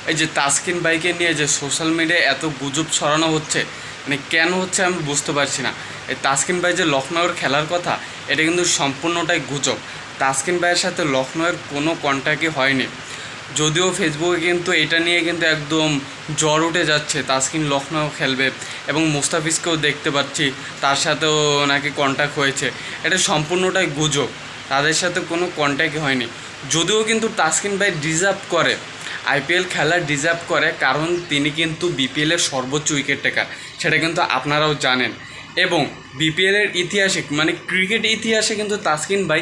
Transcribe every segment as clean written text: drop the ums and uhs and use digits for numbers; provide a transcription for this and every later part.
এই যে তাসকিন ভাইকে নিয়ে যে সোশ্যাল মিডিয়ায় এত গুজব ছড়ানো হচ্ছে, মানে কেন হচ্ছে আমি বুঝতে পারছি না। এই তাসকিন ভাই যে লখনউয়ের খেলার কথা, এটা কিন্তু সম্পূর্ণটাই গুজব। তাসকিন ভাইয়ের সাথে লখনউয়ের কোনো কন্ট্যাক্টই হয়নি। যদিও ফেসবুকে কিন্তু এটা নিয়ে কিন্তু একদম জ্বর উঠে যাচ্ছে, তাসকিন লখনউ খেলবে এবং মুস্তাফিজকেও দেখতে পাচ্ছি তার সাথেও নাকি কন্ট্যাক্ট হয়েছে। এটা সম্পূর্ণটাই গুজব, তাদের সাথে কোনো কন্ট্যাক্টই হয়নি। যদিও কিন্তু তাসকিন ভাই ডিজার্ভ করে, আইপিএল খেলার ডিজার্ভ করে, কারণ তিনি কিন্তু বিপিএলের সর্বোচ্চ উইকেট টেকার, সেটা কিন্তু আপনারাও জানেন। এবং বিপিএলের ইতিহাসে মানে ক্রিকেট ইতিহাসে কিন্তু তাসকিন ভাই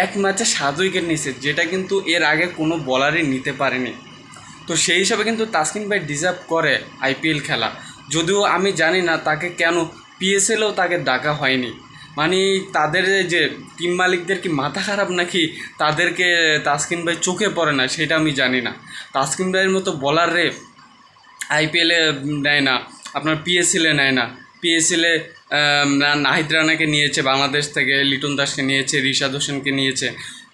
এক ম্যাচে 7 উইকেট নিয়েছে, যেটা কিন্তু এর আগে কোনো বলারই নিতে পারেনি। তো সেই হিসাবে কিন্তু তাসকিন ভাই ডিজার্ভ করে আইপিএল খেলা। যদিও আমি জানি না তাকে কেন পিএসএলেও তাকে ডাকা হয়নি। মানে তাদের যে টিম মালিকদের কি মাথা খারাপ নাকি তাদেরকে তাসকিন ভাই চোখে পড়ে না, সেটা আমি জানি না। তাসকিন ভাইয়ের মতো বলারে আইপিএলে নেয় না, আপনার পিএসএলে নেয় না। পিএসএলে নাহিদ রানাকে নিয়েছে বাংলাদেশ থেকে, লিটন দাসকে নিয়েছে, রিশাদ হোসেনকে নিয়েছে।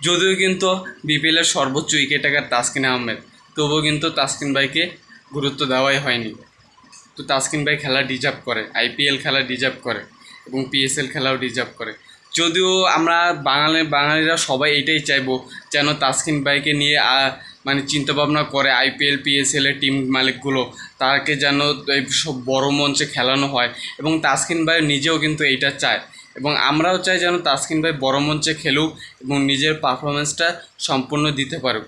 যদিও কিন্তু বিপিএলের সর্বোচ্চ উইকেট টেকার তাসকিন আহমেদ, তবুও কিন্তু তাসকিন ভাইকে গুরুত্ব দেওয়াই হয়নি। তো তাসকিন ভাই খেলা ডিজার্ভ করে, আইপিএল খেলা ডিজার্ভ করে এবং পিএসএল খেলাও ডিজার্ভ করে। যদিও আমরা বাঙালিরা সবাই এটাই চাইবো যেন তাসকিন ভাইকে নিয়ে মানে চিন্তাভাবনা করে আইপিএল পিএসএলের টিম মালিকগুলো, তাকে যেন এই সব বড়ো মঞ্চে খেলানো হয়। এবং তাসকিন ভাই নিজেও কিন্তু এইটা চায়, এবং আমরাও চাই যেন তাসকিন ভাই বড়ো মঞ্চে খেলুক এবং নিজের পারফরমেন্সটা সম্পূর্ণ দিতে পারুক।